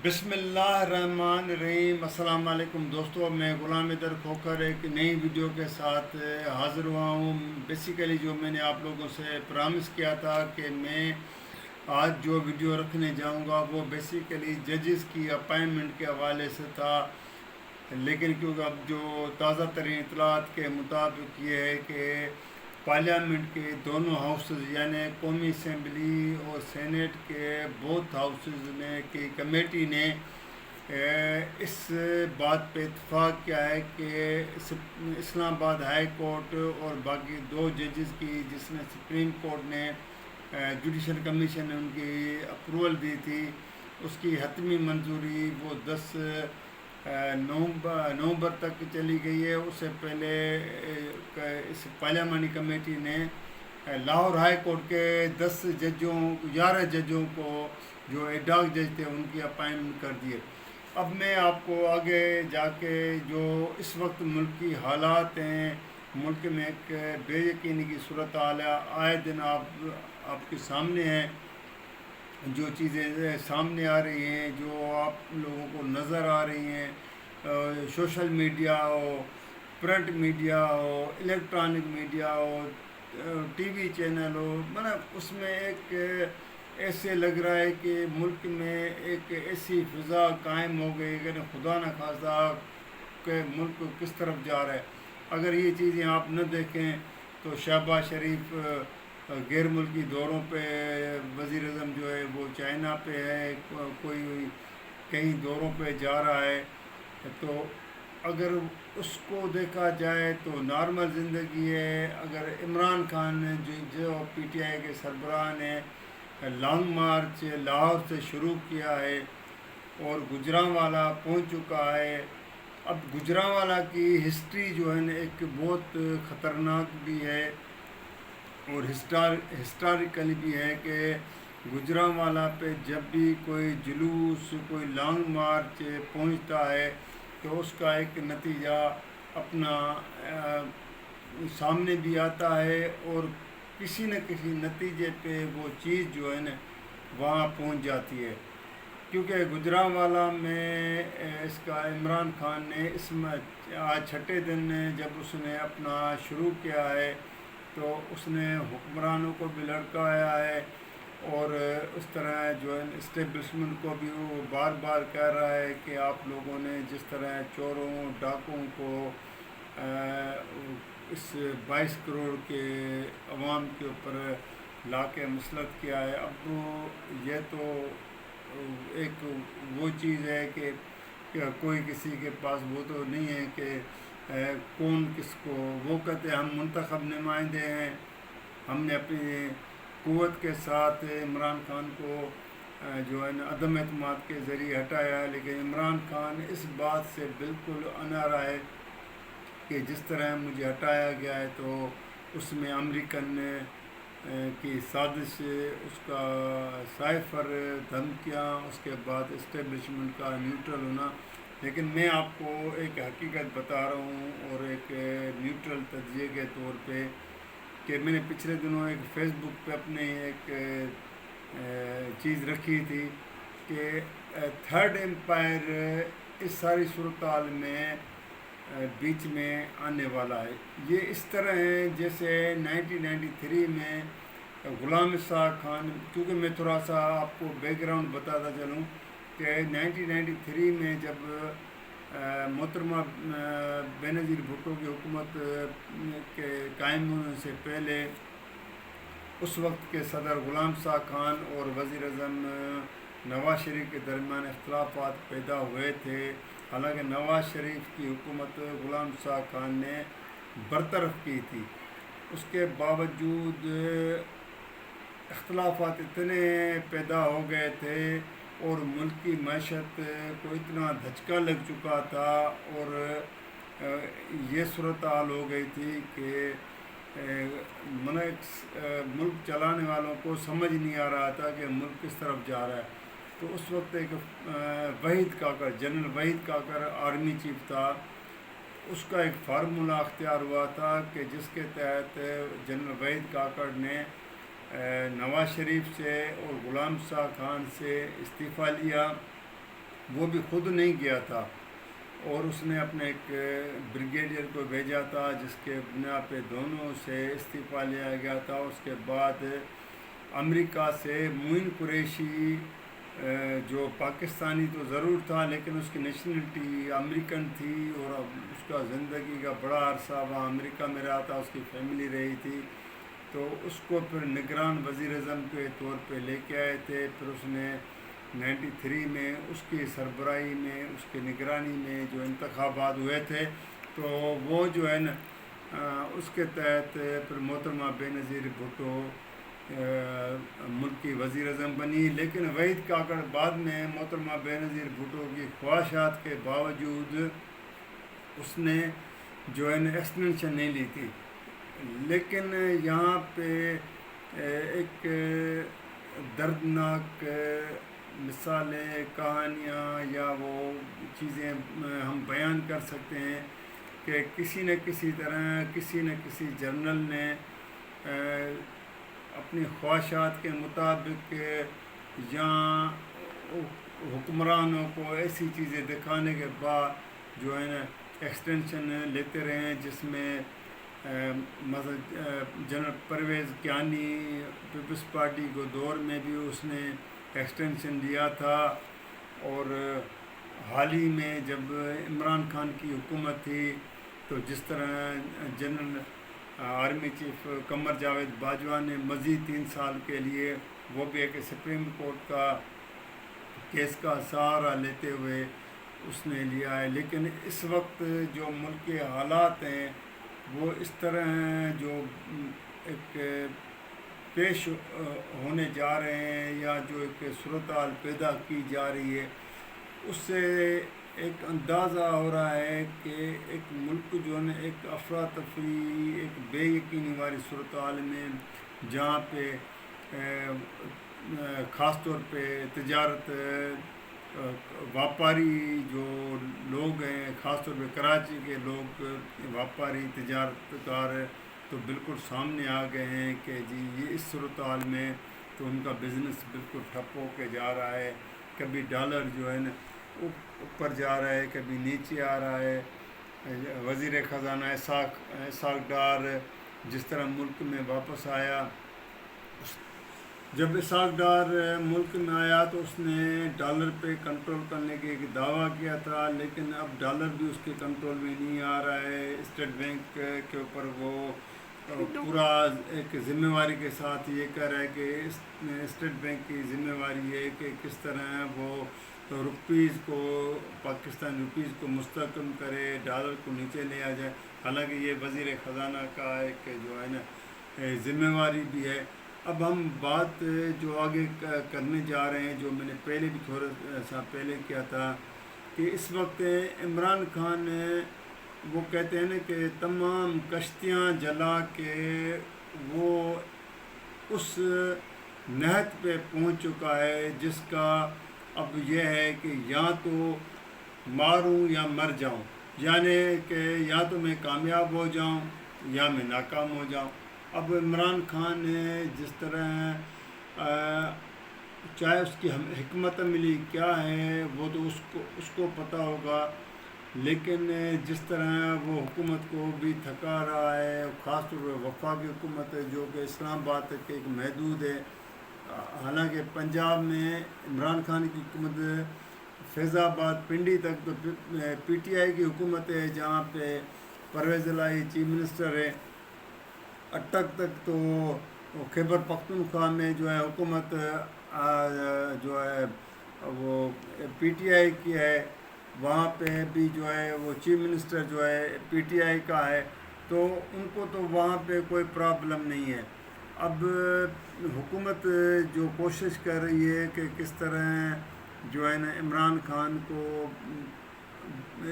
بسم اللہ الرحمن الرحیم۔ السلام علیکم دوستو، میں غلام در کھوکر ایک نئی ویڈیو کے ساتھ حاضر ہوا ہوں۔ بیسیکلی جو میں نے آپ لوگوں سے پرامس کیا تھا کہ میں آج جو ویڈیو رکھنے جاؤں گا وہ بیسیکلی ججز کی اپائنٹمنٹ کے حوالے سے تھا، لیکن کیونکہ اب جو تازہ ترین اطلاعات کے مطابق یہ ہے کہ پارلیامنٹ کے دونوں ہاؤسز یعنی قومی اسمبلی اور سینیٹ کے بوتھ ہاؤسز میں کی کمیٹی نے اس بات پہ اتفاق کیا ہے کہ اسلام آباد ہائی کورٹ اور باقی دو ججز کی، جس نے سپریم کورٹ نے جوڈیشل کمیشن نے ان کی اپروول دی تھی، اس کی حتمی منظوری وہ 10 نومبر تک چلی گئی ہے۔ اس سے پہلے اس پارلیمانی کمیٹی نے لاہور ہائی کورٹ کے 11 ججوں کو جو ایڈاک جج تھے ان کی اپائنٹمنٹ کر دیے۔ اب میں آپ کو آگے جا کے جو اس وقت ملک کی حالات ہیں، ملک میں ایک بے یقینی کی صورتحال ہے، آئے دن آپ کے سامنے ہیں، جو چیزیں سامنے آ رہی ہیں، جو آپ لوگوں کو نظر آ رہی ہیں، سوشل میڈیا ہو، پرنٹ میڈیا ہو، الیکٹرانک میڈیا ہو، ٹی وی چینل ہو، مطلب اس میں ایک ایسے لگ رہا ہے کہ ملک میں ایک ایسی فضا قائم ہو گئی کہ خدا نہ خواستہ کہ ملک کس طرف جا رہا ہے۔ اگر یہ چیزیں آپ نہ دیکھیں تو شہباز شریف غیر ملکی دوروں پہ، وزیر اعظم جو ہے وہ چائنا پہ ہے، کوئی کہیں دوروں پہ جا رہا ہے، تو اگر اس کو دیکھا جائے تو نارمل زندگی ہے۔ اگر عمران خان نے جو پی ٹی آئی کے سربراہ نے لانگ مارچ لاہور سے شروع کیا ہے اور گوجرانوالا پہنچ چکا ہے، اب گوجرانوالا کی ہسٹری جو ہے نا ایک بہت خطرناک بھی ہے اور ہسٹوریکل بھی ہے کہ گوجرانوالا پہ جب بھی کوئی جلوس، کوئی لانگ مارچ پہنچتا ہے تو اس کا ایک نتیجہ اپنا سامنے بھی آتا ہے اور کسی نہ کسی نتیجے پہ وہ چیز جو ہے نا وہاں پہنچ جاتی ہے۔ کیونکہ گوجرانوالا میں اس کا عمران خان نے آج چھٹے دن جب اس نے اپنا شروع کیا ہے تو اس نے حکمرانوں کو بھی لڑکایا ہے اور اس طرح جو ہے اسٹیبلشمنٹ کو بھی وہ بار بار کہہ رہا ہے کہ آپ لوگوں نے جس طرح چوروں ڈاکوں کو اس 22 کروڑ کے عوام کے اوپر لا کے مسلط کیا ہے، اب یہ تو ایک وہ چیز ہے کہ کوئی کسی کے پاس وہ تو نہیں ہے کہ کون کس کو، وہ کہتے ہیں ہم منتخب نمائندے ہیں، ہم نے اپنی قوت کے ساتھ عمران خان کو جو ہے نا عدم اعتماد کے ذریعے ہٹایا ہے، لیکن عمران خان اس بات سے بالکل انارا ہے کہ جس طرح مجھے ہٹایا گیا ہے تو اس میں امریکن کی سازش، اس کا سائفر دھمکیاں، اس کے بعد اسٹیبلشمنٹ کا نیوٹرل ہونا۔ لیکن میں آپ کو ایک حقیقت بتا رہا ہوں اور ایک نیوٹرل تجزیے کے طور پہ کہ میں نے پچھلے دنوں ایک فیس بک پہ اپنے ایک چیز رکھی تھی کہ تھرڈ امپائر اس ساری صورتحال میں بیچ میں آنے والا ہے۔ یہ اس طرح ہے جیسے 1993 میں غلام اسحاق خان، کیونکہ میں تھوڑا سا آپ کو بیک گراؤنڈ بتاتا چلوں کہ 1993 میں جب محترمہ بینظیر بھٹو کی حکومت کے قائم ہونے سے پہلے اس وقت کے صدر غلام اسحاق خان اور وزیر اعظم نواز شریف کے درمیان اختلافات پیدا ہوئے تھے، حالانکہ نواز شریف کی حکومت غلام اسحاق خان نے برطرف کی تھی۔ اس کے باوجود اختلافات اتنے پیدا ہو گئے تھے اور ملک کی معیشت کو اتنا دھچکا لگ چکا تھا اور یہ صورتحال ہو گئی تھی کہ ملک چلانے والوں کو سمجھ نہیں آ رہا تھا کہ ملک کس طرف جا رہا ہے۔ تو اس وقت ایک Waheed Kakar, general Waheed Kakar army chief تھا، اس کا ایک فارمولہ اختیار ہوا تھا کہ جس کے تحت جنرل وحید کاکر نے نواز شریف سے اور غلام اسحاق خان سے استعفیٰ لیا وہ بھی خود نہیں گیا تھا، اور اس نے اپنے ایک بریگیڈیئر کو بھیجا تھا، جس کے بنا پہ دونوں سے استعفیٰ لیا گیا تھا۔ اس کے بعد امریکہ سے معین قریشی، جو پاکستانی تو ضرور تھا لیکن اس کی نیشنلٹی امریکن تھی، اور اس کا زندگی کا بڑا عرصہ وہاں امریکہ میں رہا تھا، اس کی فیملی رہی تھی، تو اس کو پھر نگران وزیر اعظم کے طور پہ لے کے آئے تھے۔ پھر اس نے 93 میں اس کی سربراہی میں، اس کی نگرانی میں جو انتخابات ہوئے تھے، تو وہ جو ہے نا اس کے تحت پھر محترمہ بینظیر بھٹو ملک کی وزیر اعظم بنی۔ لیکن وحید کاکڑ بعد میں محترمہ بینظیر بھٹو کی خواہشات کے باوجود اس نے جو ہے نا ایکسٹینشن نہیں لی تھی۔ لیکن یہاں پہ ایک دردناک مثالیں، کہانیاں یا وہ چیزیں ہم بیان کر سکتے ہیں کہ کسی نہ کسی طرح کسی نہ کسی جرنل نے اپنی خواہشات کے مطابق یا حکمرانوں کو ایسی چیزیں دکھانے کے بعد جو ہے نا ایکسٹینشن لیتے رہے ہیں، جس میں مثلا general Pervez Kayani peoples party کو دور میں بھی اس نے ایکسٹینشن لیا تھا، اور حال ہی میں جب عمران خان کی حکومت تھی تو جس طرح general army chief Qamar Javed Bajwa نے مزید 3 سال کے لیے وہ بھی ایک سپریم کورٹ کا کیس کا سہارا لیتے ہوئے اس نے لیا ہے۔ لیکن اس وقت جو ملک کے حالات ہیں وہ اس طرح ہیں، جو ایک پیش ہونے جا رہے ہیں یا جو ایک صورتحال پیدا کی جا رہی ہے، اس سے ایک اندازہ ہو رہا ہے کہ ایک ملک جو ہے نا ایک افراتفری، ایک بے یقینی والی صورتحال میں، جہاں پہ خاص طور پہ تجارت، واپاری جو لوگ ہیں، خاص طور پہ کراچی کے لوگ واپاری تجارت کار تو بالکل سامنے آ گئے ہیں کہ جی یہ اس صورتحال میں تو ان کا بزنس بالکل ٹھپ ہو کے جا رہا ہے۔ کبھی ڈالر جو ہے نا اوپر جا رہا ہے، کبھی نیچے آ رہا ہے۔ وزیر خزانہ اسحاق ڈار جس طرح ملک میں واپس آیا، جب اسحاق ڈار ملک میں آیا تو اس نے ڈالر پہ کنٹرول کرنے کے ایک دعویٰ کیا تھا، لیکن اب ڈالر بھی اس کے کنٹرول میں نہیں آ رہا ہے۔ اسٹیٹ بینک کے اوپر وہ پورا ایک ذمہ داری کے ساتھ یہ کہہ رہا ہے کہ اسٹیٹ بینک کی ذمہ داری ہے کہ کس طرح وہ روپیز کو، پاکستان روپیز کو مستحکم کرے، ڈالر کو نیچے لے آ جائے، حالانکہ یہ وزیر خزانہ کا ایک جو ہے نا ذمہ داری بھی ہے۔ اب ہم بات جو آگے کرنے جا رہے ہیں، جو میں نے پہلے بھی تھوڑا سا پہلے کیا تھا، کہ اس وقت عمران خان وہ کہتے ہیں نا کہ تمام کشتیاں جلا کے وہ اس نہج پہ پہنچ چکا ہے جس کا اب یہ ہے کہ یا تو ماروں یا مر جاؤں، یعنی کہ یا تو میں کامیاب ہو جاؤں یا میں ناکام ہو جاؤں۔ اب عمران خان نے جس طرح چاہے اس کی حکمت عملی کیا ہے وہ تو اس کو پتہ ہوگا، لیکن جس طرح وہ حکومت کو بھی تھکا رہا ہے، خاص طور پہ وفاقی حکومت ہے جو کہ اسلام آباد تک ایک محدود ہے۔ حالانکہ پنجاب میں عمران خان کی حکومت فیض آباد پنڈی تک تو پی ٹی آئی کی حکومت ہے، جہاں پہ پرویز الہی چیف منسٹر ہے۔ اٹک تک تو خیبر پختونخوا میں جو ہے حکومت جو ہے وہ پی ٹی آئی کی ہے، وہاں پہ بھی جو ہے وہ چیف منسٹر جو ہے پی ٹی آئی کا ہے، تو ان کو تو وہاں پہ کوئی پرابلم نہیں ہے۔ اب حکومت جو کوشش کر رہی ہے کہ کس طرح جو ہے نا عمران خان کو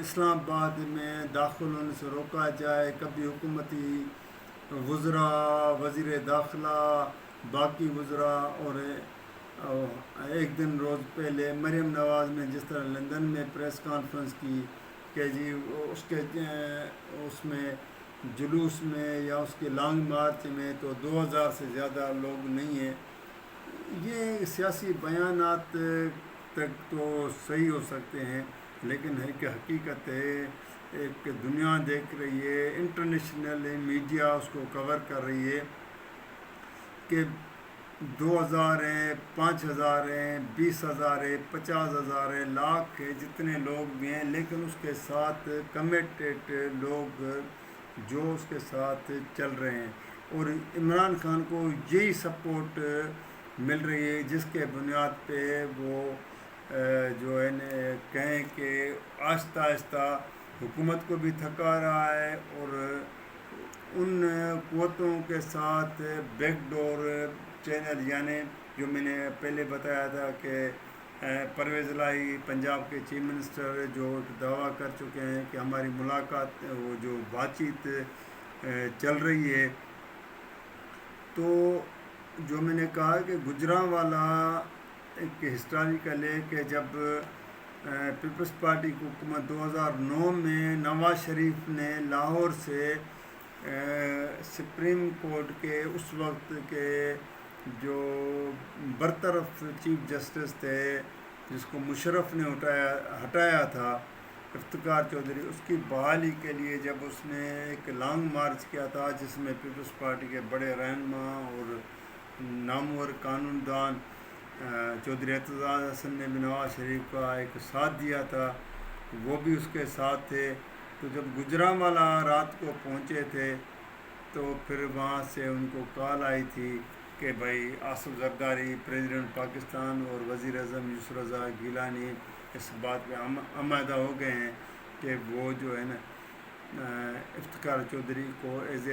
اسلام آباد میں داخل ہونے سے روکا جائے، کبھی حکومتی وزراء، وزیر داخلہ، باقی وزراء، اور ایک دن روز پہلے مریم نواز نے جس طرح لندن میں پریس کانفرنس کی کہ جی اس میں جلوس میں یا اس کے لانگ مارچ میں تو 2000 سے زیادہ لوگ نہیں ہیں۔ یہ سیاسی بیانات تک تو صحیح ہو سکتے ہیں، لیکن ہے کہ حقیقت ہے ایک دنیا دیکھ رہی ہے، انٹرنیشنل میڈیا اس کو کور کر رہی ہے کہ 2000 ہیں، 5000 ہیں، 20,000 ہے، 50,000 ہے، لاکھ ہے، جتنے لوگ بھی ہیں، لیکن اس کے ساتھ کمیٹیڈ لوگ جو اس کے ساتھ چل رہے ہیں، اور عمران خان کو یہی سپورٹ مل رہی ہے جس کے بنیاد پہ وہ جو ہے کہیں کہ آہستہ آہستہ حکومت کو بھی تھکا رہا ہے، اور ان قوتوں کے ساتھ بیک ڈور چینل، یعنی جو میں نے پہلے بتایا تھا کہ پرویز الہی پنجاب کے چیف منسٹر جو دعویٰ کر چکے ہیں کہ ہماری ملاقات وہ جو بات چیت چل رہی ہے، تو جو میں نے کہا کہ گوجرانوالا ایک ہسٹوریکل ہے کہ جب پیپلز پارٹی کی حکومت 2009 میں نواز شریف نے لاہور سے سپریم کورٹ کے اس وقت کے جو برطرف چیف جسٹس تھے جس کو مشرف نے ہٹایا تھا، افتخار چودھری، اس کی بحالی کے لیے جب اس نے ایک لانگ مارچ کیا تھا جس میں پیپلز پارٹی کے بڑے رہنما اور نامور قانون دان چودھری اعتزاز حسن نے بھی نواز شریف کا ایک ساتھ دیا تھا، وہ بھی اس کے ساتھ تھے، تو جب گوجرانوالا رات کو پہنچے تھے تو پھر وہاں سے ان کو کال آئی تھی کہ بھائی آصف زرداری پریزیڈنٹ پاکستان اور وزیر اعظم یوسف رضا گیلانی اس بات پہ آمادہ ہو گئے ہیں کہ وہ جو ہے نا افتخار چودھری کو ایز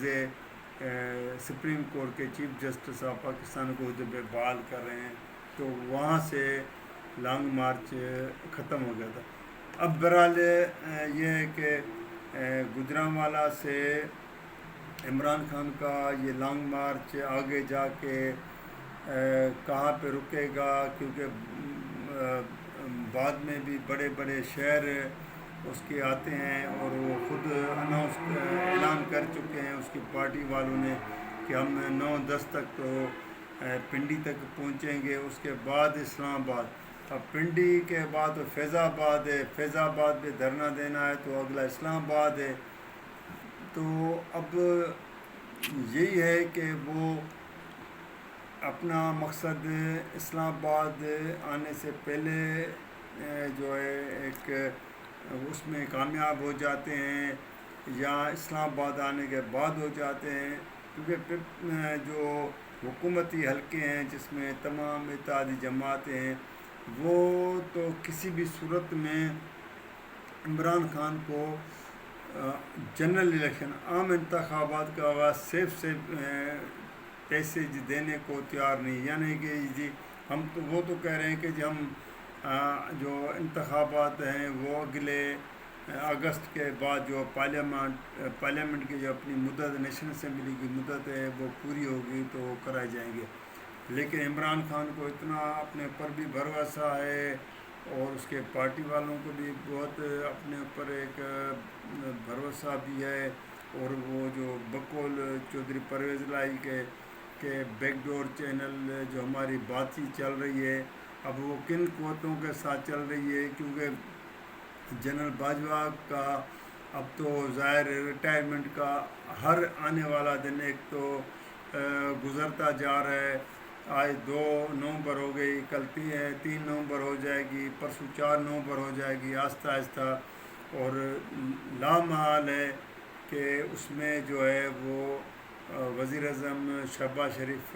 اے سپریم کورٹ کے چیف جسٹس آف پاکستان کو عہدے پہ بحال کر رہے ہیں، تو وہاں سے لانگ مارچ ختم ہو گیا تھا۔ اب بہرحال یہ ہے کہ گوجرانوالا سے عمران خان کا یہ لانگ مارچ آگے جا کے کہاں پہ رکے گا، کیونکہ بعد میں بھی بڑے بڑے شہر اس کے آتے ہیں، اور وہ خود اعلان کر چکے ہیں اس کی پارٹی والوں نے کہ ہم 9-10 تک تو پنڈی تک پہنچیں گے، اس کے بعد اسلام آباد، اب پنڈی کے بعد تو فیض آباد ہے، فیض آباد پہ دھرنا دینا ہے تو اگلا اسلام آباد ہے، تو اب یہی ہے کہ وہ اپنا مقصد اسلام آباد آنے سے پہلے جو ہے ایک اس میں کامیاب ہو جاتے ہیں، یا اسلام آباد آنے کے بعد ہو جاتے ہیں، کیونکہ جو حکومتی حلقے ہیں جس میں تمام اتحادی جماعتیں ہیں، وہ تو کسی بھی صورت میں عمران خان کو جنرل الیکشن عام انتخابات کا آغاز صرف پیسے دینے کو تیار نہیں، یعنی کہ جی ہم تو وہ تو کہہ رہے ہیں کہ جی ہم جو انتخابات ہیں وہ اگلے اگست کے بعد جو پارلیمنٹ کی جو اپنی مدت نیشنل اسمبلی کی مدت ہے وہ پوری ہوگی تو وہ کرائے جائیں گے، لیکن عمران خان کو اتنا اپنے اوپر بھی بھروسہ ہے اور اس کے پارٹی والوں کو بھی بہت اپنے اوپر ایک بھروسہ بھی ہے، اور وہ جو بقول چودھری پرویز الہی کے بیک ڈور چینل جو ہماری بات چیت چل رہی ہے، اب وہ کن قوتوں کے ساتھ چل رہی ہے، کیونکہ جنرل باجوہ کا اب تو ظاہر ریٹائرمنٹ کا ہر آنے والا دن ایک تو گزرتا جا رہا ہے، آج 2 نومبر ہو گئی، کل 3 نومبر ہو جائے گی، پرسوں 4 نومبر ہو جائے گی، آہستہ آہستہ، اور لامحال ہے کہ اس میں جو ہے وہ وزیر اعظم شہباز شریف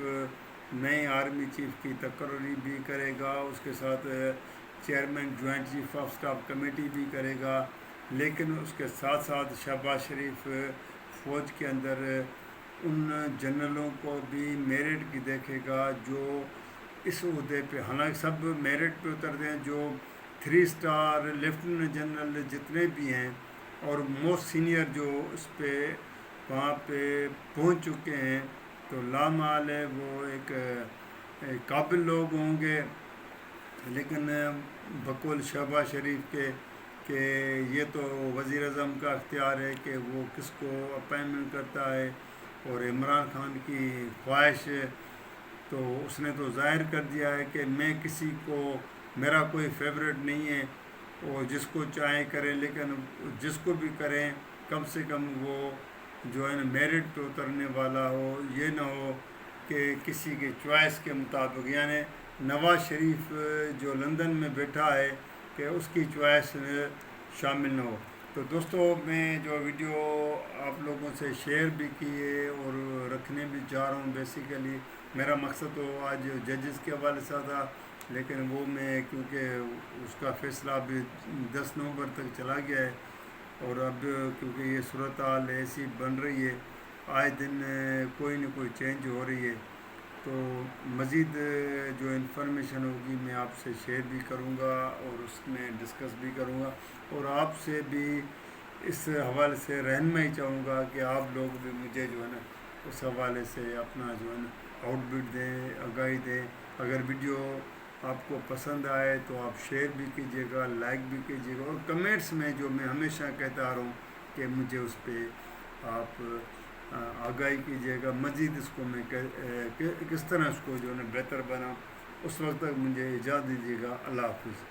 نئے آرمی چیف کی تقرری بھی کرے گا، اس کے ساتھ chairman joint chief of staff committee بھی کرے گا، لیکن اس کے ساتھ ساتھ شہباز شریف فوج کے اندر ان جنرلوں کو بھی میرٹ کی دیکھے گا جو اس عہدے پہ، حالانکہ سب میرٹ پہ اترتے ہیں، جو 3 اسٹار لیفٹیننٹ جنرل جتنے بھی ہیں اور موسٹ سینئر جو اس پہ وہاں پہ پہنچ چکے ہیں، تو لامحال ہے وہ ایک قابل لوگ ہوں گے، لیکن بقول شہباز شریف کے کہ یہ تو وزیر اعظم کا اختیار ہے کہ وہ کس کو اپائنٹمنٹ کرتا ہے، اور عمران خان کی خواہش تو اس نے تو ظاہر کر دیا ہے کہ میں کسی کو، میرا کوئی فیوریٹ نہیں ہے، وہ جس کو چاہیں کریں، لیکن جس کو بھی کریں کم سے کم وہ جو ہے نا میرٹ پہ اترنے والا ہو، یہ نہ ہو کہ کسی کے چوائس کے مطابق، یعنی نواز شریف جو لندن میں بیٹھا ہے کہ اس کی چوائس شامل نہ ہو۔ تو دوستو، میں جو ویڈیو آپ لوگوں سے شیئر بھی کی ہے اور رکھنے بھی چاہ رہا ہوں، بیسیکلی میرا مقصد تو آج ججز کے حوالے سے تھا، لیکن وہ میں کیونکہ اس کا فیصلہ ابھی 10 نومبر تک چلا گیا ہے، اور اب کیونکہ یہ صورتحال ایسی بن رہی ہے، آئے دن کوئی نہ کوئی چینج ہو رہی ہے، تو مزید جو انفارمیشن ہوگی میں آپ سے شیئر بھی کروں گا اور اس میں ڈسکس بھی کروں گا، اور آپ سے بھی اس حوالے سے رہنمائی چاہوں گا کہ آپ لوگ بھی مجھے جو ہے نا اس حوالے سے اپنا جو ہے نا آؤٹ بٹ دیں، آگاہی دیں۔ اگر ویڈیو آپ کو پسند آئے تو آپ شیئر بھی کیجیے گا، لائک بھی کیجیے گا، اور کمنٹس میں جو میں ہمیشہ کہتا آ رہا ہوں کہ مجھے اس پہ آپ آگاہی کیجیے گا، مزید اس کو میں کس طرح اس کو جو ہے نا بہتر بناؤں۔ اس وقت تک مجھے اجازت دیجیے گا، اللہ حافظ۔